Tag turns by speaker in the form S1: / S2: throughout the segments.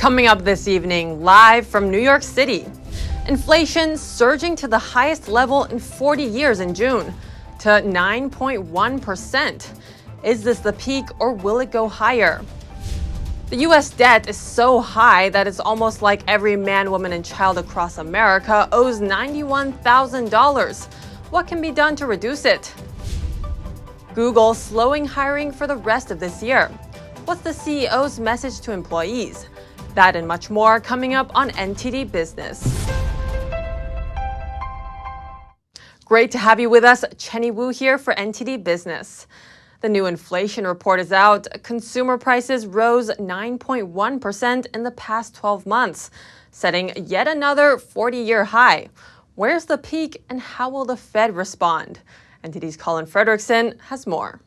S1: Coming up this evening, live from New York City. Inflation surging to the highest level in 40 years in June, to 9.1%. Is this the peak or will it go higher? The U.S. debt is so high that it's almost like every man, woman, and child across America owes $91,000. What can be done to reduce it? Google slowing hiring for the rest of this year. What's the CEO's message to employees? That and much more coming up on NTD Business. Great to have you with us. Chenny Wu here for NTD Business. The new inflation report is out. Consumer prices rose 9.1% in the past 12 months, setting yet another 40-year high. Where's the peak and how will the Fed respond? NTD's Colin Frederickson has more.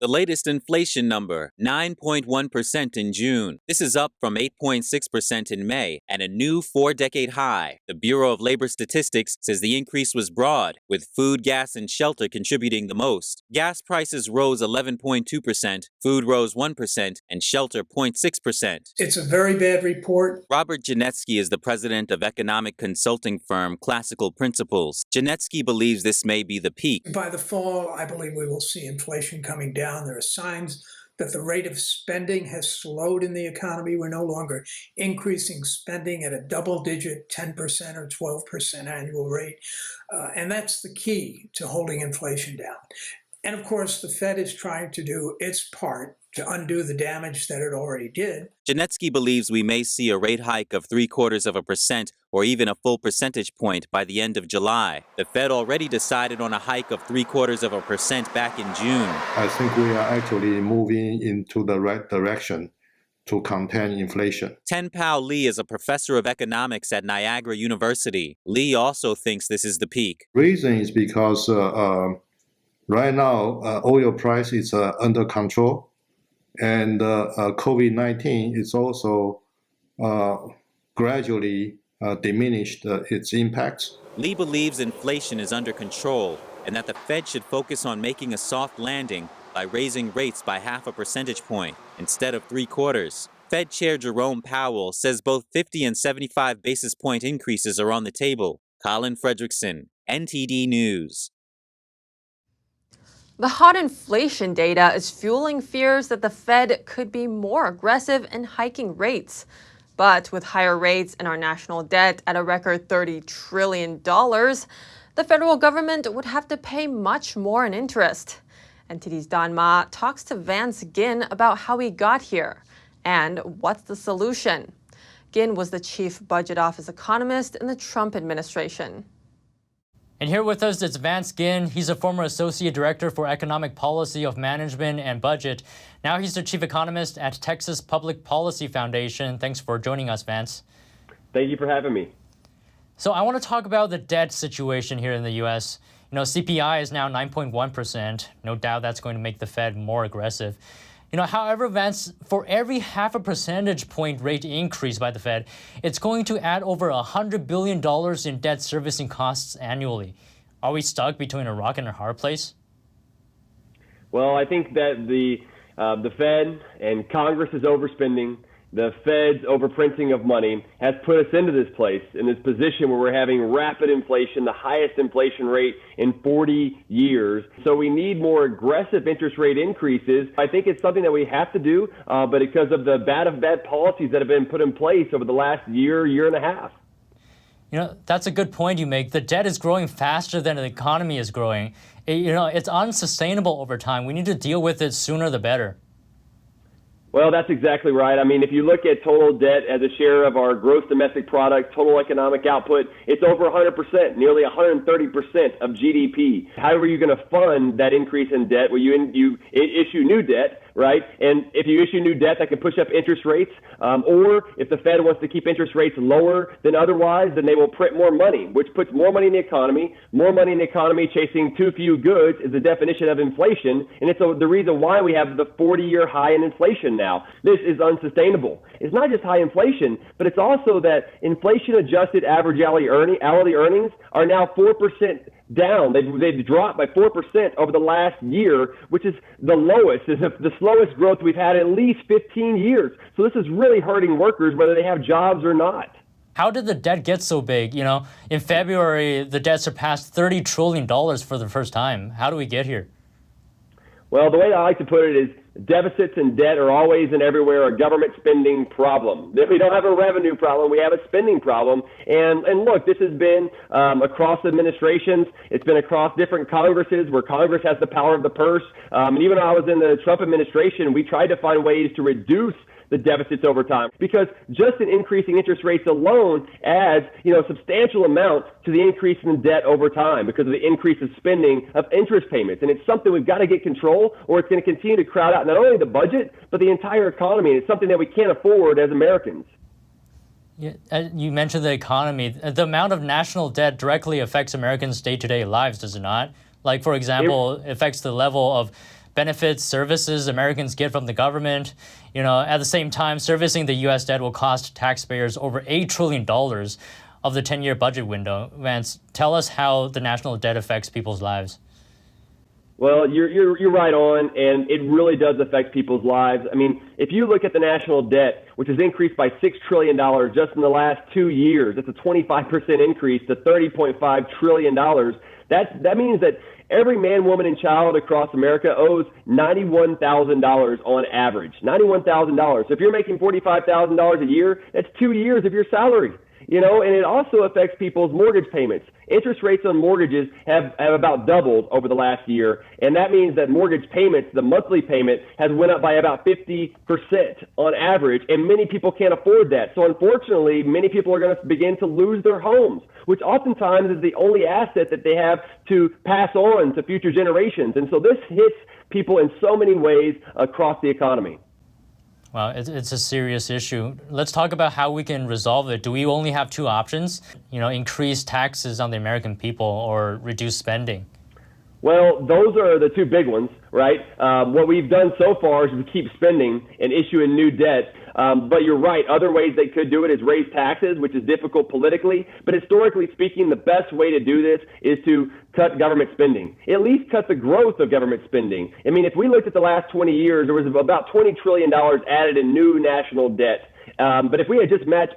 S2: The latest inflation number, 9.1% in June. This is up from 8.6% in May and a new four-decade high. The Bureau of Labor Statistics says the increase was broad, with food, gas, and shelter contributing the most. Gas prices rose 11.2%, food rose 1%, and shelter 0.6%.
S3: It's a very bad report.
S2: Robert Janetsky is the president of economic consulting firm Classical Principles. Janetsky believes this may be the peak.
S3: By the fall, I believe we will see inflation coming down. There are signs that the rate of spending has slowed in the economy. We're no longer increasing spending at a double-digit 10% or 12% annual rate. And that's the key to holding inflation down. And of course, the Fed is trying to do its part to undo the damage that it already did.
S2: Janetsky believes we may see a rate hike of 0.75% or even a full percentage point by the end of July. The Fed already decided on a hike of 0.75% back in June.
S4: I think we are actually moving into the right direction to contain inflation.
S2: Tenpao Lee is a professor of economics at Niagara University. Lee also thinks this is the peak.
S4: Reason is because right now oil price is under control. And COVID-19 is also gradually diminished its impacts.
S2: Lee believes inflation is under control and that the Fed should focus on making a soft landing by raising rates by 0.5 percentage point instead of 0.75. Fed Chair Jerome Powell says both 50 and 75 basis point increases are on the table. Colin Frederickson, NTD News.
S1: The hot inflation data is fueling fears that the Fed could be more aggressive in hiking rates. But with higher rates and our national debt at a record $30 trillion, the federal government would have to pay much more in interest. NTD's Don Ma talks to Vance Ginn about how we got here and what's the solution. Ginn was the chief budget office economist in the Trump administration.
S5: And here with us is Vance Ginn. He's a former Associate Director for Economic Policy of Management and Budget. Now he's the Chief Economist at Texas Public Policy Foundation. Thanks for joining us, Vance.
S6: Thank you for having me.
S5: So I want to talk about the debt situation here in the U.S. CPI is now 9.1%. No doubt that's going to make the Fed more aggressive. However, Vance, for every 0.5 percentage point rate increase by the Fed, it's going to add over $100 billion in debt servicing costs annually. Are we stuck between a rock and a hard place?
S6: Well, I think that the Fed and Congress is overspending. The Fed's overprinting of money has put us into this place, in this position where we're having rapid inflation, the highest inflation rate in 40 years. So we need more aggressive interest rate increases. I think it's something that we have to do, but because of the bad policies that have been put in place over the last year and a half.
S5: That's a good point you make. The debt is growing faster than the economy is growing. It's unsustainable over time. We need to deal with it sooner the better.
S6: Well, that's exactly right. I mean, if you look at total debt as a share of our gross domestic product, total economic output, it's over 100%, nearly 130% of GDP. How are you going to fund that increase in debt? Well, you issue new debt, right? And if you issue new debt, that can push up interest rates. Or if the Fed wants to keep interest rates lower than otherwise, then they will print more money, which puts more money in the economy. More money in the economy chasing too few goods is the definition of inflation. And it's the reason why we have the 40-year high in inflation now. This is unsustainable. it's not just high inflation, but it's also that inflation-adjusted average hourly earnings are now 4% down. They've dropped by 4% over the last year, which is the lowest, is the slowest growth we've had in at least 15 years. So this is really hurting workers, whether they have jobs or not.
S5: How did the debt get so big? In February, the debt surpassed $30 trillion for the first time. How do we get here? Well, the way I like to put it is deficits and debt are always and everywhere a government spending problem. We don't have a revenue problem, we have a spending problem. And look, this has been across administrations. It's been across different Congresses where Congress has the power of the purse. And even when I was in the Trump administration, we tried to find ways to reduce the deficits over time, because just an increasing interest rates alone adds, a substantial amount to the increase in debt over time because of the increase of spending of interest payments. And it's something we've got to get control, or it's going to continue to crowd out not only the budget, but the entire economy. And it's something that we can't afford as Americans. Yeah, you mentioned the economy. The amount of national debt directly affects Americans' day-to-day lives, does it not? Like, for example, it affects the level of benefits, services Americans get from the government. At the same time, servicing the U.S. debt will cost taxpayers over $8 trillion of the 10-year budget window. Vance, tell us how the national debt affects people's lives. Well, you're right on, and it really does affect people's lives. I mean, if you look at the national debt, which has increased by $6 trillion just in the last 2 years, that's a 25% increase to $30.5 trillion. That means that every man, woman, and child across America owes $91,000 on average. $91,000. So if you're making $45,000 a year, that's 2 years of your salary. And it also affects people's mortgage payments. Interest rates on mortgages have about doubled over the last year, and that means that mortgage payments, the monthly payment, has went up by about 50% on average, and many people can't afford that. So unfortunately, many people are going to begin to lose their homes, which oftentimes is the only asset that they have to pass on to future generations. And so this hits people in so many ways across the economy. Wow, it's a serious issue. Let's talk about how we can resolve it. Do we only have two options? Increase taxes on the American people or reduce spending? Well, those are the two big ones, right? What we've done so far is to keep spending and issuing new debt. But you're right. Other ways they could do it is raise taxes, which is difficult politically. But historically speaking, the best way to do this is to cut government spending, at least cut the growth of government spending. I mean, if we looked at the last 20 years, there was about $20 trillion added in new national debt. But if we had just matched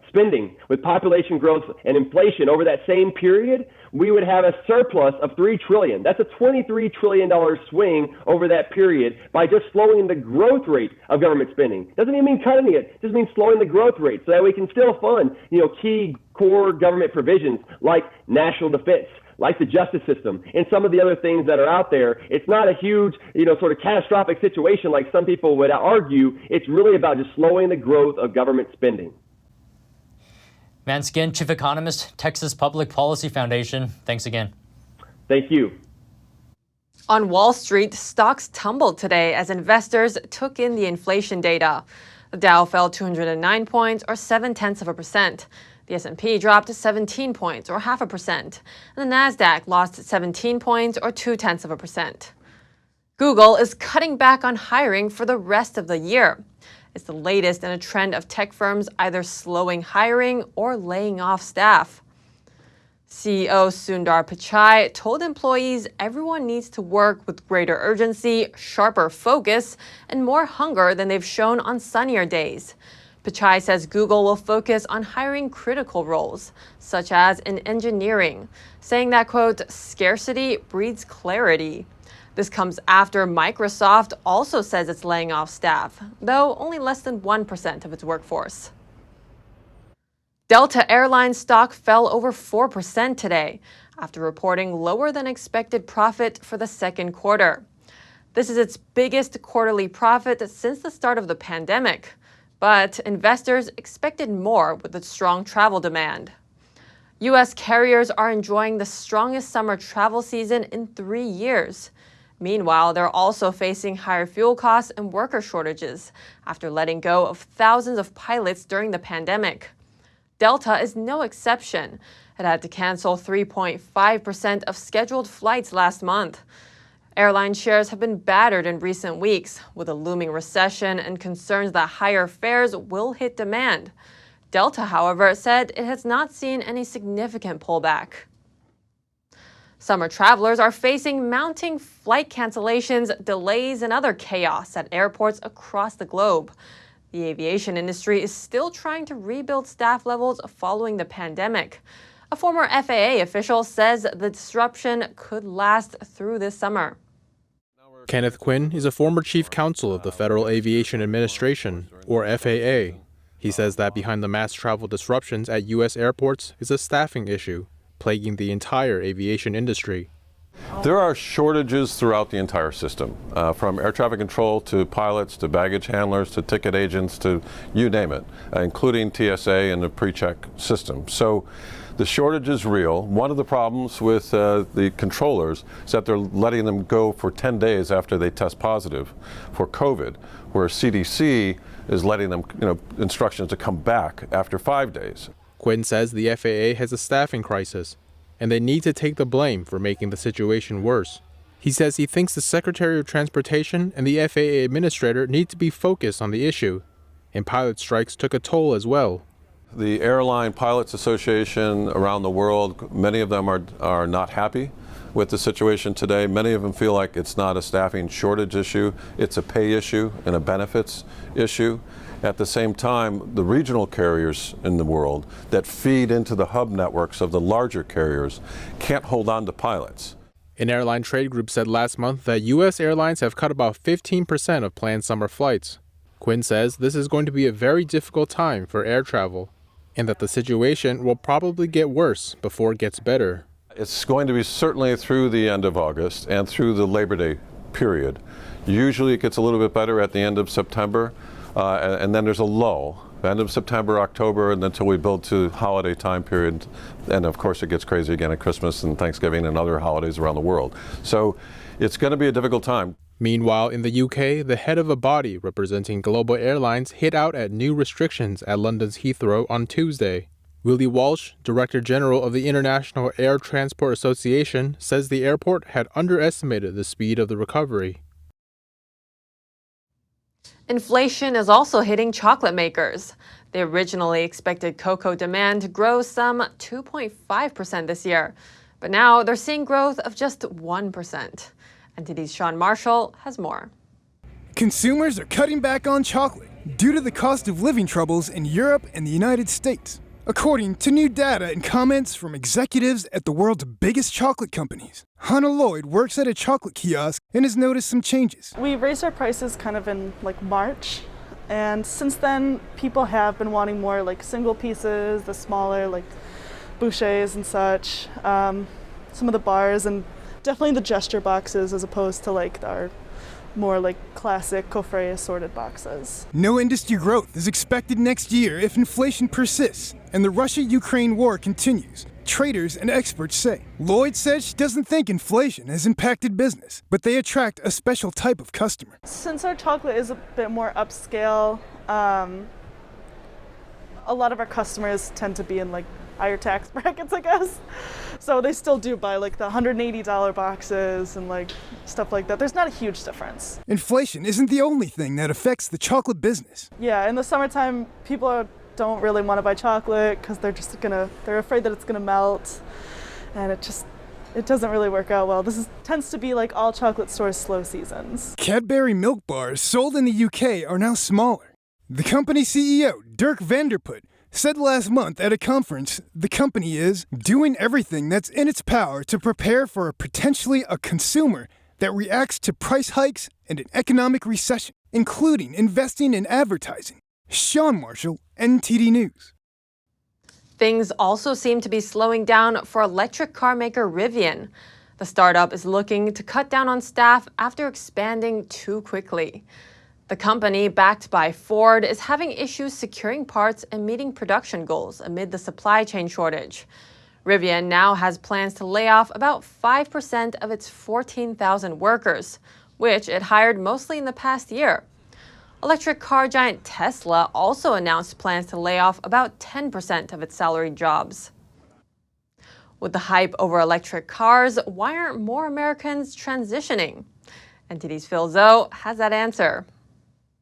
S5: spending with population growth and inflation over that same period, we would have a surplus of $3 trillion. That's a $23 trillion swing over that period by just slowing the growth rate of government spending. Doesn't even mean cutting it, it just means slowing the growth rate so that we can still fund, key core government provisions like national defense, like the justice system, and some of the other things that are out there. It's not a huge, sort of catastrophic situation like some people would argue. It's really about just slowing the growth of government spending. Vance Ginn, Chief Economist, Texas Public Policy Foundation. Thanks again. Thank you.
S1: On Wall Street, stocks tumbled today as investors took in the inflation data. The Dow fell 209 points, or 0.7%. The S&P dropped 17 points, or 0.5%, and the Nasdaq lost 17 points, or 0.2%. Google is cutting back on hiring for the rest of the year. It's the latest in a trend of tech firms either slowing hiring or laying off staff. CEO Sundar Pichai told employees everyone needs to work with greater urgency, sharper focus, and more hunger than they've shown on sunnier days. Pichai says Google will focus on hiring critical roles, such as in engineering, saying that, quote, scarcity breeds clarity. This comes after Microsoft also says it's laying off staff, though only less than 1% of its workforce. Delta Airlines stock fell over 4% today after reporting lower than expected profit for the second quarter. This is its biggest quarterly profit since the start of the pandemic. But investors expected more with the strong travel demand. U.S. carriers are enjoying the strongest summer travel season in 3 years. Meanwhile, they're also facing higher fuel costs and worker shortages after letting go of thousands of pilots during the pandemic. Delta is no exception. It had to cancel 3.5% of scheduled flights last month. Airline shares have been battered in recent weeks, with a looming recession and concerns that higher fares will hit demand. Delta, however, said it has not seen any significant pullback. Summer travelers are facing mounting flight cancellations, delays, and other chaos at airports across the globe. The aviation industry is still trying to rebuild staff levels following the pandemic. A former FAA official says the disruption could last through this summer.
S7: Kenneth Quinn is a former chief counsel of the Federal Aviation Administration, or FAA. He says that behind the mass travel disruptions at U.S. airports is a staffing issue, plaguing the entire aviation industry.
S8: There are shortages throughout the entire system, from air traffic control to pilots to baggage handlers to ticket agents to you name it, including TSA and the pre-check system. So the shortage is real. One of the problems with the controllers is that they're letting them go for 10 days after they test positive for COVID, where CDC is letting them, instructions to come back after 5 days.
S7: Quinn says the FAA has a staffing crisis, and they need to take the blame for making the situation worse. He says he thinks the Secretary of Transportation and the FAA administrator need to be focused on the issue, and pilot strikes took a toll as well.
S8: The Airline Pilots Association around the world, many of them are not happy with the situation today. Many of them feel like it's not a staffing shortage issue, it's a pay issue and a benefits issue. At the same time, the regional carriers in the world that feed into the hub networks of the larger carriers can't hold on to pilots.
S7: An airline trade group said last month that U.S. airlines have cut about 15% of planned summer flights. Quinn says this is going to be a very difficult time for air travel, and that the situation will probably get worse before it gets better.
S8: It's going to be certainly through the end of August and through the Labor Day period. Usually it gets a little bit better at the end of September, and then there's a lull, end of September, October, and until we build to holiday time period. And of course it gets crazy again at Christmas and Thanksgiving and other holidays around the world. So it's going to be a difficult time.
S7: Meanwhile, in the UK, the head of a body representing global airlines hit out at new restrictions at London's Heathrow on Tuesday. Willie Walsh, Director General of the International Air Transport Association, says the airport had underestimated the speed of the recovery.
S1: Inflation is also hitting chocolate makers. They originally expected cocoa demand to grow some 2.5% this year, but now they're seeing growth of just 1%. NTD's Sean Marshall has more.
S9: Consumers are cutting back on chocolate due to the cost of living troubles in Europe and the United States, according to new data and comments from executives at the world's biggest chocolate companies. Hannah Lloyd works at a chocolate kiosk and has noticed some changes.
S10: We raised our prices kind of in March, and since then people have been wanting more single pieces, the smaller bouchées and such, some of the bars, and definitely the gesture boxes as opposed to our more classic coffret assorted boxes.
S9: No industry growth is expected next year if inflation persists and the Russia-Ukraine war continues, traders and experts say. Lloyd says she doesn't think inflation has impacted business, but they attract a special type of customer.
S10: Since our chocolate is a bit more upscale, a lot of our customers tend to be in higher tax brackets, I guess. So they still do buy the $180 boxes and stuff like that. There's not a huge difference.
S9: Inflation isn't the only thing that affects the chocolate business.
S10: Yeah, in the summertime, people don't really want to buy chocolate because they're afraid that it's gonna melt, and it doesn't really work out well. Tends to be all chocolate stores' slow seasons.
S9: Cadbury milk bars sold in the UK are now smaller. The company CEO, Dirk Vanderput, said last month at a conference the company is doing everything that's in its power to prepare for a consumer that reacts to price hikes and an economic recession, including investing in advertising. Sean Marshall, NTD News.
S1: Things also seem to be slowing down for electric car maker Rivian. The startup is looking to cut down on staff after expanding too quickly. The company, backed by Ford, is having issues securing parts and meeting production goals amid the supply chain shortage. Rivian now has plans to lay off about 5% of its 14,000 workers, which it hired mostly in the past year. Electric car giant Tesla also announced plans to lay off about 10% of its salaried jobs. With the hype over electric cars, why aren't more Americans transitioning? NTD's Phil Zhou has that answer.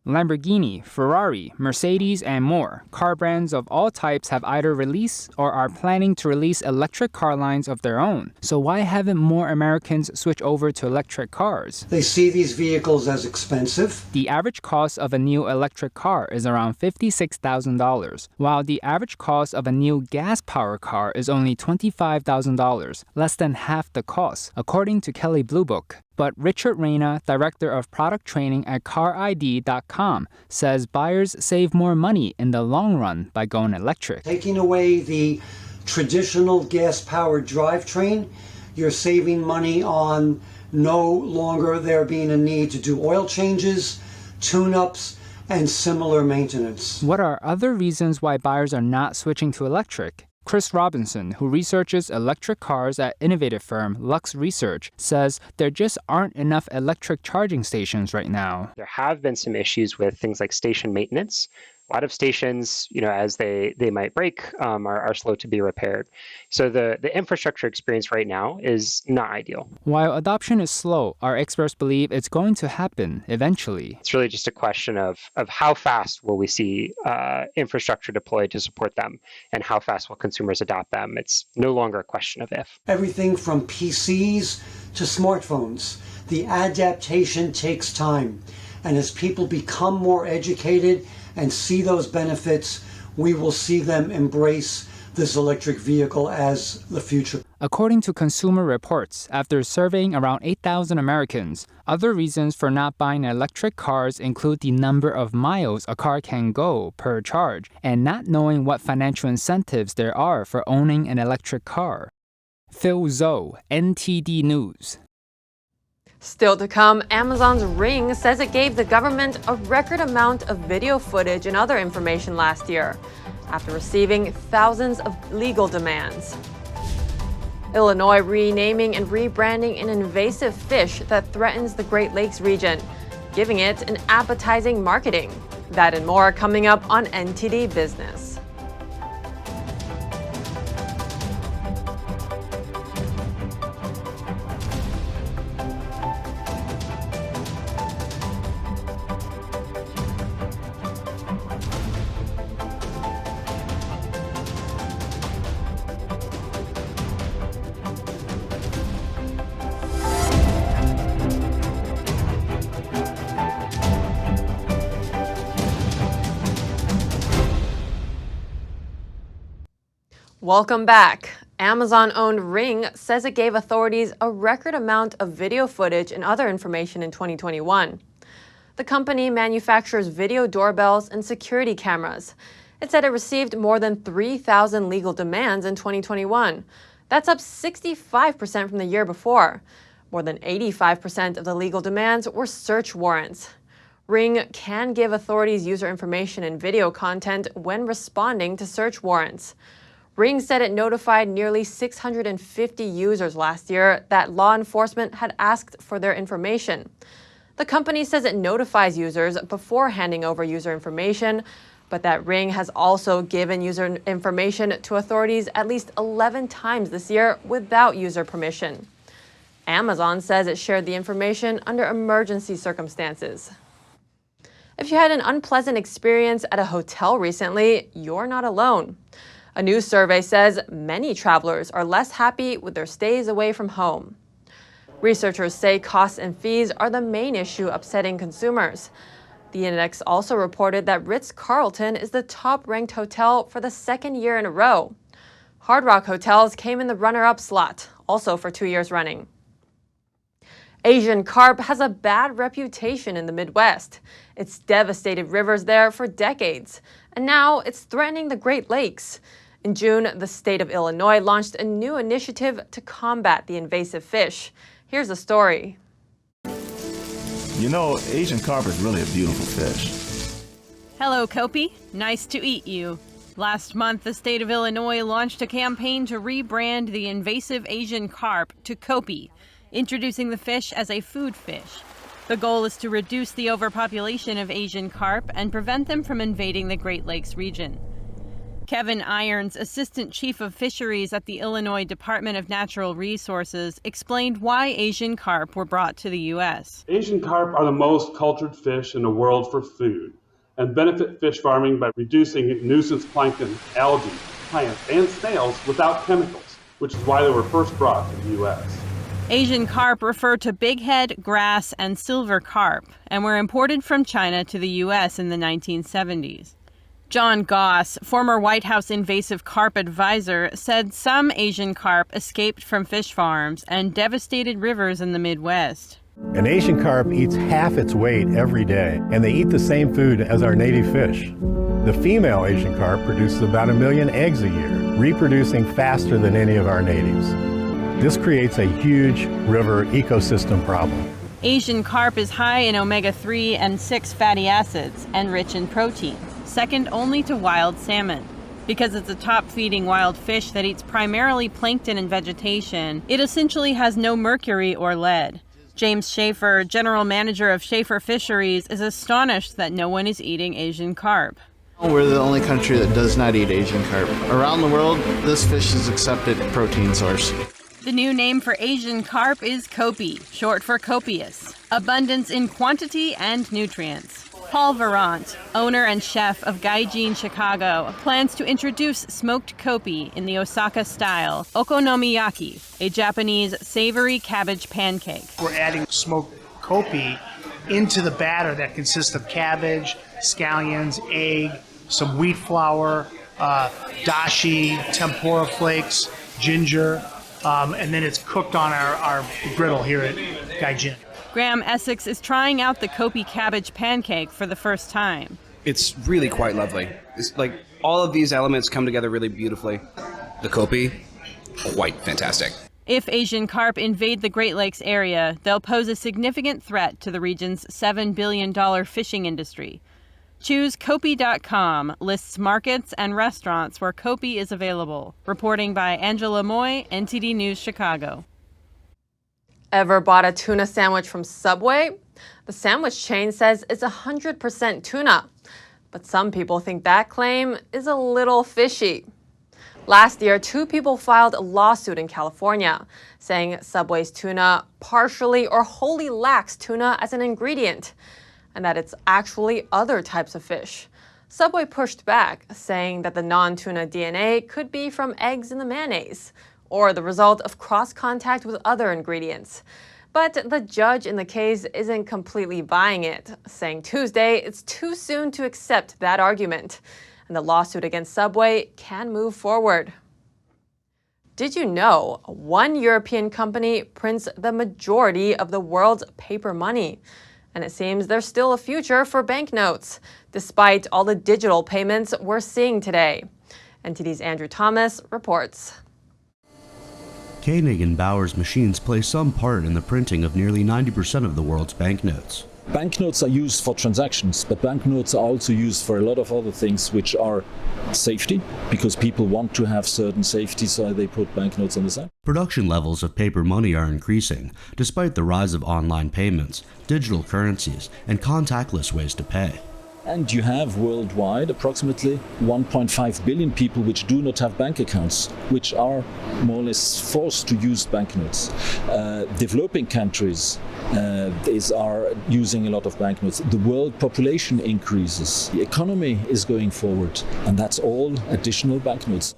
S11: Lamborghini, Ferrari, Mercedes, and more. Car brands of all types have either released or are planning to release electric car lines of their own. So why haven't more Americans switched over to electric cars?
S12: They see these vehicles as expensive.
S11: The average cost of a new electric car is around $56,000, while the average cost of a new gas-powered car is only $25,000, less than half the cost, according to Kelley Blue Book. But Richard Reyna, director of product training at CarID.com, says buyers save more money in the long run by going electric.
S12: Taking away the traditional gas-powered drivetrain, you're saving money on no longer there being a need to do oil changes, tune-ups, and similar maintenance.
S11: What are other reasons why buyers are not switching to electric? Chris Robinson, who researches electric cars at innovative firm Lux Research, says there just aren't enough electric charging stations right now.
S13: There have been some issues with things like station maintenance. A lot of stations, as they might break, are slow to be repaired. So the infrastructure experience right now is not ideal.
S11: While adoption is slow, our experts believe it's going to happen eventually.
S13: It's really just a question of how fast will we see infrastructure deployed to support them, and how fast will consumers adopt them. It's no longer a question of if.
S12: Everything from PCs to smartphones. The adaptation takes time. And as people become more educated and see those benefits, we will see them embrace this electric vehicle as the future.
S11: According to Consumer Reports, after surveying around 8,000 Americans, other reasons for not buying electric cars include the number of miles a car can go per charge and not knowing what financial incentives there are for owning an electric car. Phil Zhou, NTD News.
S1: Still to come, Amazon's Ring says it gave the government a record amount of video footage and other information last year, after receiving thousands of legal demands. Illinois renaming and rebranding an invasive fish that threatens the Great Lakes region, giving it an appetizing marketing. That and more coming up on NTD Business. Welcome back. Amazon-owned Ring says it gave authorities a record amount of video footage and other information in 2021. The company manufactures video doorbells and security cameras. It said it received more than 3,000 legal demands in 2021. That's up 65% from the year before. More than 85% of the legal demands were search warrants. Ring can give authorities user information and video content when responding to search warrants. Ring said it notified nearly 650 users last year that law enforcement had asked for their information. The company says it notifies users before handing over user information, but that Ring has also given user information to authorities at least 11 times this year without user permission. Amazon says it shared the information under emergency circumstances. If you had an unpleasant experience at a hotel recently, you're not alone. A new survey says many travelers are less happy with their stays away from home. Researchers say costs and fees are the main issue upsetting consumers. The index also reported that Ritz-Carlton is the top-ranked hotel for the second year in a row. Hard Rock Hotels came in the runner-up slot, also for 2 years running. Asian carp has a bad reputation in the Midwest. It's devastated rivers there for decades, and now it's threatening the Great Lakes. In June, the state of Illinois launched a new initiative to combat the invasive fish. Here's the story.
S14: You know, Asian carp is really a beautiful fish.
S15: Hello, Copi. Nice to eat you. Last month, the state of Illinois launched a campaign to rebrand the invasive Asian carp to Copi, introducing the fish as a food fish. The goal is to reduce the overpopulation of Asian carp and prevent them from invading the Great Lakes region. Kevin Irons, Assistant Chief of Fisheries at the Illinois Department of Natural Resources, explained why Asian carp were brought to the U.S.
S16: Asian carp are the most cultured fish in the world for food and benefit fish farming by reducing nuisance plankton, algae, plants, and snails without chemicals, which is why they were first brought to the U.S.
S15: Asian carp refer to bighead, grass, and silver carp, and were imported from China to the U.S. in the 1970s. John Goss, former White House invasive carp advisor, said some Asian carp escaped from fish farms and devastated rivers in the Midwest.
S17: An Asian carp eats half its weight every day, and they eat the same food as our native fish. The female Asian carp produces about 1 million eggs a year, reproducing faster than any of our natives. This creates a huge river ecosystem problem.
S15: Asian carp is high in omega-3 and 6 fatty acids and rich in protein, second only to wild salmon. Because it's a top-feeding wild fish that eats primarily plankton and vegetation, it essentially has no mercury or lead. James Schaefer, general manager of Schaefer Fisheries, is astonished that no one is eating Asian carp.
S18: We're the only country that does not eat Asian carp. Around the world, this fish is accepted protein source.
S15: The new name for Asian carp is Copi, short for copious, abundance in quantity and nutrients. Paul Verant, owner and chef of Gaijin Chicago, plans to introduce smoked Copi in the Osaka-style okonomiyaki, a Japanese savory cabbage pancake.
S19: We're adding smoked Copi into the batter that consists of cabbage, scallions, egg, some wheat flour, dashi, tempura flakes, ginger, and then it's cooked on our griddle here at Gaijin.
S15: Graham Essex is trying out the Copi cabbage pancake for the first time.
S20: It's really quite lovely. It's like all of these elements come together really beautifully. The Copi, quite fantastic.
S15: If Asian carp invade the Great Lakes area, they'll pose a significant threat to the region's $7 billion fishing industry. ChooseCopi.com lists markets and restaurants where Copi is available. Reporting by Angela Moy, NTD News, Chicago.
S1: Ever bought a tuna sandwich from Subway? The sandwich chain says it's 100% tuna, but some people think that claim is a little fishy. Last year, 2 people filed a lawsuit in California, saying Subway's tuna partially or wholly lacks tuna as an ingredient, and that it's actually other types of fish. Subway pushed back, saying that the non-tuna DNA could be from eggs in the mayonnaise, or the result of cross-contact with other ingredients. But the judge in the case isn't completely buying it, saying Tuesday it's too soon to accept that argument, and the lawsuit against Subway can move forward. Did you know one European company prints the majority of the world's paper money? And it seems there's still a future for banknotes, despite all the digital payments we're seeing today. NTD's Andrew Thomas reports.
S21: Koenig & Bauer's machines play some part in the printing of nearly 90% of the world's banknotes.
S22: Banknotes are used for transactions, but banknotes are also used for a lot of other things, which are safety, because people want to have certain safety, so they put banknotes on the side.
S21: Production levels of paper money are increasing, despite the rise of online payments, digital currencies, and contactless ways to pay.
S22: And you have worldwide approximately 1.5 billion people which do not have bank accounts, which are more or less forced to use banknotes. Developing countries are using a lot of banknotes. The world population increases. The economy is going forward, and that's all additional banknotes.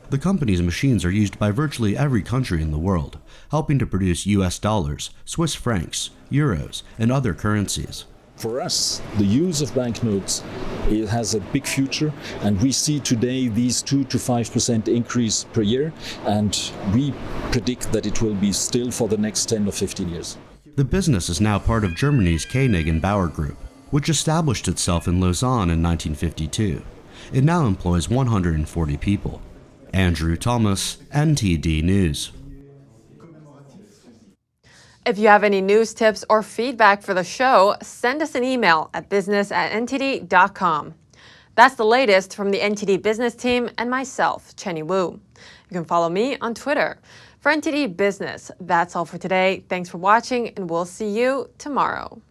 S21: The company's machines are used by virtually every country in the world, helping to produce US dollars, Swiss francs, euros, and other currencies.
S22: For us, the use of banknotes, it has a big future, and we see today these 2 to 5% increase per year, and we predict that it will be still for the next 10 or 15 years.
S21: The business is now part of Germany's Koenig & Bauer Group, which established itself in Lausanne in 1952. It now employs 140 people. Andrew Thomas, NTD News.
S1: If you have any news tips or feedback for the show, send us an email at business@ntd.com. That's the latest from the NTD Business team and myself, Chenny Wu. You can follow me on Twitter. For NTD Business, that's all for today. Thanks for watching, and we'll see you tomorrow.